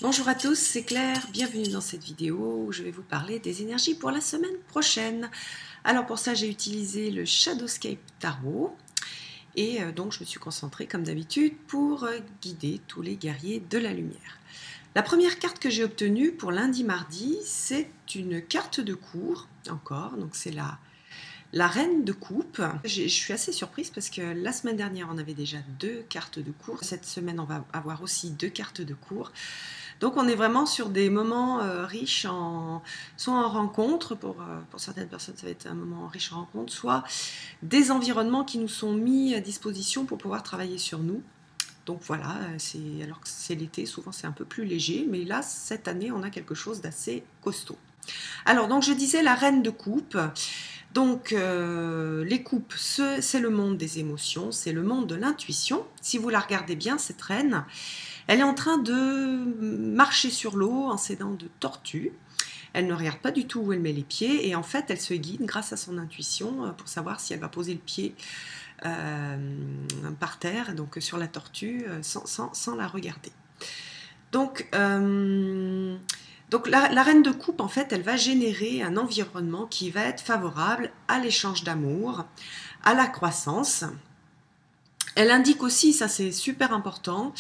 Bonjour à tous, c'est Claire, bienvenue dans cette vidéo où je vais vous parler des énergies pour la semaine prochaine. Alors pour ça j'ai utilisé le Shadowscape Tarot et donc je me suis concentrée comme d'habitude pour guider tous les guerriers de la lumière. La première carte que j'ai obtenue pour lundi-mardi, c'est une carte de cour, encore, donc c'est la reine de coupe. Je suis assez surprise parce que la semaine dernière on avait déjà 2 cartes de cour, cette semaine on va avoir aussi 2 cartes de cour. Donc on est vraiment sur des moments riches soit en rencontres, pour certaines personnes ça va être un moment riche en rencontres, soit des environnements qui nous sont mis à disposition pour pouvoir travailler sur nous. Donc voilà, alors que c'est l'été, souvent c'est un peu plus léger, mais là cette année on a quelque chose d'assez costaud. Alors donc je disais la reine de coupe. Donc les coupes, c'est le monde des émotions, c'est le monde de l'intuition. Si vous la regardez bien, cette reine, elle est en train de marcher sur l'eau en s'aidant de tortues. Elle ne regarde pas du tout où elle met les pieds et en fait elle se guide grâce à son intuition pour savoir si elle va poser le pied par terre, donc sur la tortue, sans la regarder. Donc la reine de coupe, en fait, elle va générer un environnement qui va être favorable à l'échange d'amour, à la croissance. Elle indique aussi, ça c'est super important,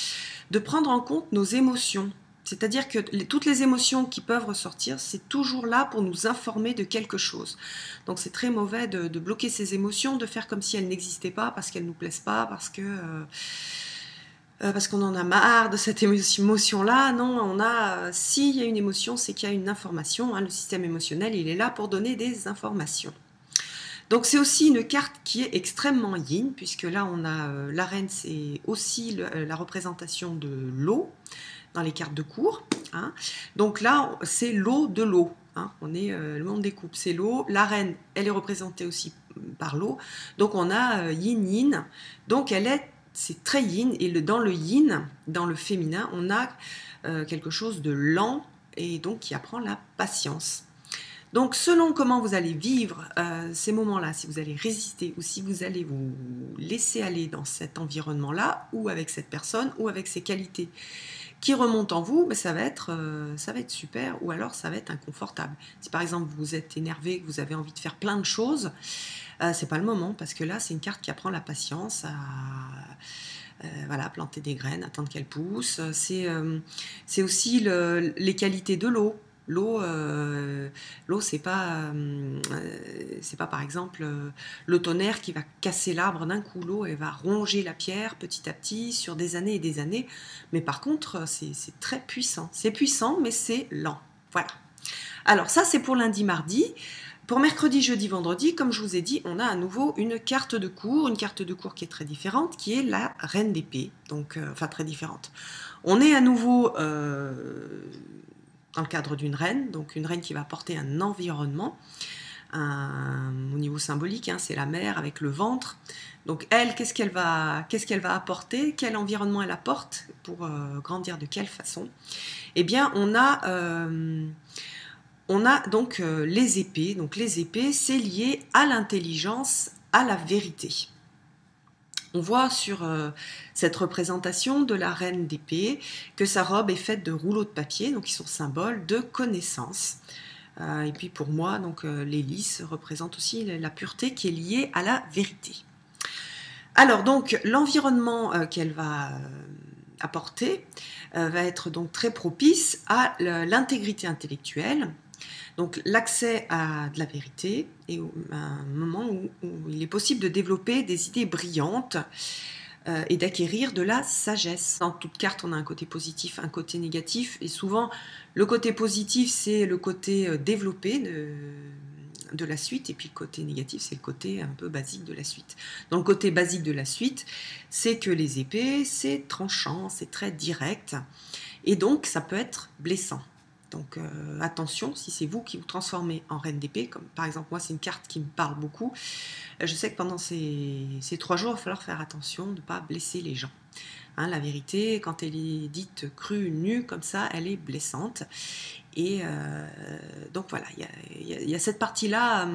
de prendre en compte nos émotions. C'est-à-dire que toutes les émotions qui peuvent ressortir, c'est toujours là pour nous informer de quelque chose. Donc c'est très mauvais de bloquer ces émotions, de faire comme si elles n'existaient pas, parce qu'elles ne nous plaisent pas, parce qu'on en a marre de cette émotion-là. Non, s'il y a une émotion, c'est qu'il y a une information. Hein, le système émotionnel, il est là pour donner des informations. Donc c'est aussi une carte qui est extrêmement yin, puisque là on a la reine, c'est aussi la représentation de l'eau dans les cartes de cour. Hein. Donc là c'est l'eau de l'eau. Hein. On est le monde des coupes, c'est l'eau. La reine, elle est représentée aussi par l'eau. Donc on a yin-yin. Donc c'est très yin. Et dans le yin, dans le féminin, on a quelque chose de lent et donc qui apprend la patience. Donc, selon comment vous allez vivre ces moments-là, si vous allez résister ou si vous allez vous laisser aller dans cet environnement-là, ou avec cette personne, ou avec ces qualités qui remontent en vous, ben ça va être super, ou alors ça va être inconfortable. Si par exemple vous êtes énervé, que vous avez envie de faire plein de choses, c'est pas le moment, parce que là c'est une carte qui apprend la patience voilà, planter des graines, attendre qu'elles poussent. C'est aussi les qualités de l'eau. L'eau, c'est pas par exemple le tonnerre qui va casser l'arbre d'un coup. L'eau, elle va ronger la pierre petit à petit sur des années et des années. Mais par contre, c'est très puissant. C'est puissant, mais c'est lent. Voilà. Alors ça, c'est pour lundi, mardi. Pour mercredi, jeudi, vendredi, comme je vous ai dit, on a à nouveau une carte de cour qui est très différente, qui est la reine d'épée. Donc, enfin très différente. On est à nouveau dans le cadre d'une reine, donc une reine qui va porter un environnement, au niveau symbolique, hein, c'est la mère avec le ventre. Donc elle, qu'est-ce qu'elle va apporter, quel environnement elle apporte pour grandir de quelle façon? Eh bien, on a donc les épées. Donc les épées, c'est lié à l'intelligence, à la vérité. On voit sur cette représentation de la reine d'épée que sa robe est faite de rouleaux de papier, donc qui sont symboles de connaissance. Et puis pour moi, donc l'hélice représente aussi la pureté qui est liée à la vérité. Alors donc l'environnement qu'elle va apporter va être donc très propice à l'intégrité intellectuelle. Donc l'accès à de la vérité et un moment où il est possible de développer des idées brillantes et d'acquérir de la sagesse. Dans toute carte, on a un côté positif, un côté négatif, et souvent le côté positif, c'est le côté développé de la suite, et puis le côté négatif, c'est le côté un peu basique de la suite. Dans le côté basique de la suite, c'est que les épées, c'est tranchant, c'est très direct, et donc ça peut être blessant. Donc attention, si c'est vous qui vous transformez en reine d'épée, comme par exemple moi c'est une carte qui me parle beaucoup, je sais que pendant ces 3 jours, il va falloir faire attention de ne pas blesser les gens. Hein, la vérité, quand elle est dite crue, nue, comme ça, elle est blessante. Et donc voilà, il y a cette partie-là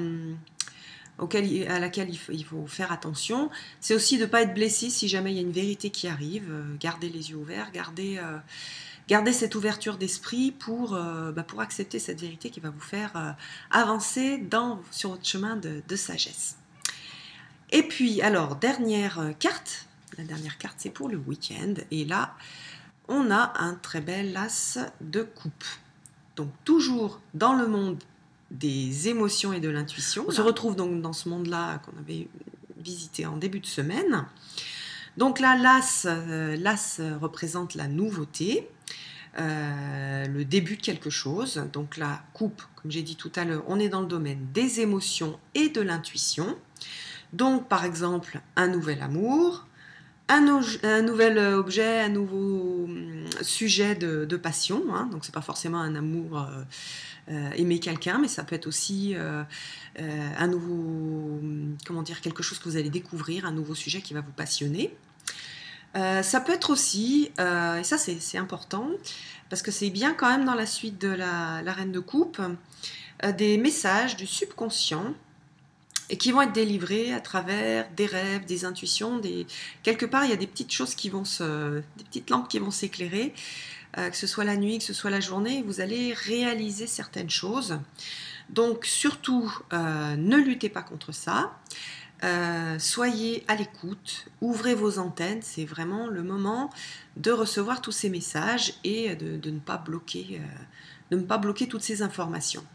à laquelle il faut faire attention. C'est aussi de ne pas être blessé si jamais il y a une vérité qui arrive. Garder les yeux ouverts, garder Gardez cette ouverture d'esprit pour accepter cette vérité qui va vous faire avancer sur votre chemin de sagesse. Et puis, alors, dernière carte. La dernière carte, c'est pour le week-end. Et là, on a un très bel as de coupe. Donc, toujours dans le monde des émotions et de l'intuition. On se retrouve donc dans ce monde-là qu'on avait visité en début de semaine. Donc là, l'as représente la nouveauté, le début de quelque chose. Donc la coupe, comme j'ai dit tout à l'heure, on est dans le domaine des émotions et de l'intuition. Donc par exemple, un nouvel amour, un nouvel objet, un nouveau sujet de passion. Hein. Donc c'est pas forcément un amour, aimer quelqu'un, mais ça peut être aussi un nouveau, quelque chose que vous allez découvrir, un nouveau sujet qui va vous passionner. Ça peut être aussi, et ça c'est important, parce que c'est bien quand même dans la suite de la reine de coupe, des messages du subconscient et qui vont être délivrés à travers des rêves, des intuitions, quelque part il y a des petites choses des petites lampes qui vont s'éclairer, que ce soit la nuit, que ce soit la journée, vous allez réaliser certaines choses. Donc surtout, ne luttez pas contre ça. Soyez à l'écoute, ouvrez vos antennes, c'est vraiment le moment de recevoir tous ces messages et de ne pas bloquer toutes ces informations.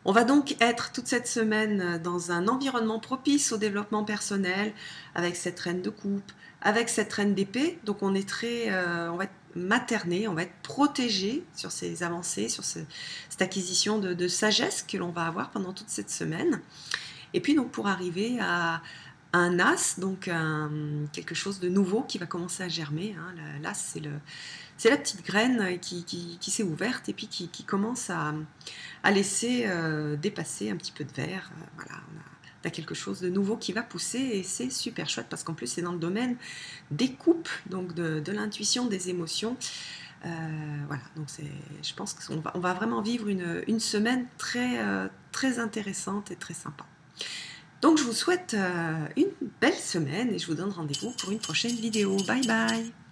On va donc être toute cette semaine dans un environnement propice au développement personnel, avec cette reine de coupe, avec cette reine d'épée. Donc on va être materné, on va être protégé sur ces avancées, sur cette acquisition de sagesse que l'on va avoir pendant toute cette semaine. Et puis donc pour arriver à un as, donc quelque chose de nouveau qui va commencer à germer. Hein. L'as, c'est la petite graine qui s'est ouverte et puis qui commence à laisser dépasser un petit peu de verre. Voilà, on a quelque chose de nouveau qui va pousser et c'est super chouette parce qu'en plus c'est dans le domaine des coupes, donc de l'intuition, des émotions. Voilà, donc je pense qu'on va vraiment vivre une semaine très, très intéressante et très sympa. Donc je vous souhaite une belle semaine et je vous donne rendez-vous pour une prochaine vidéo. Bye bye!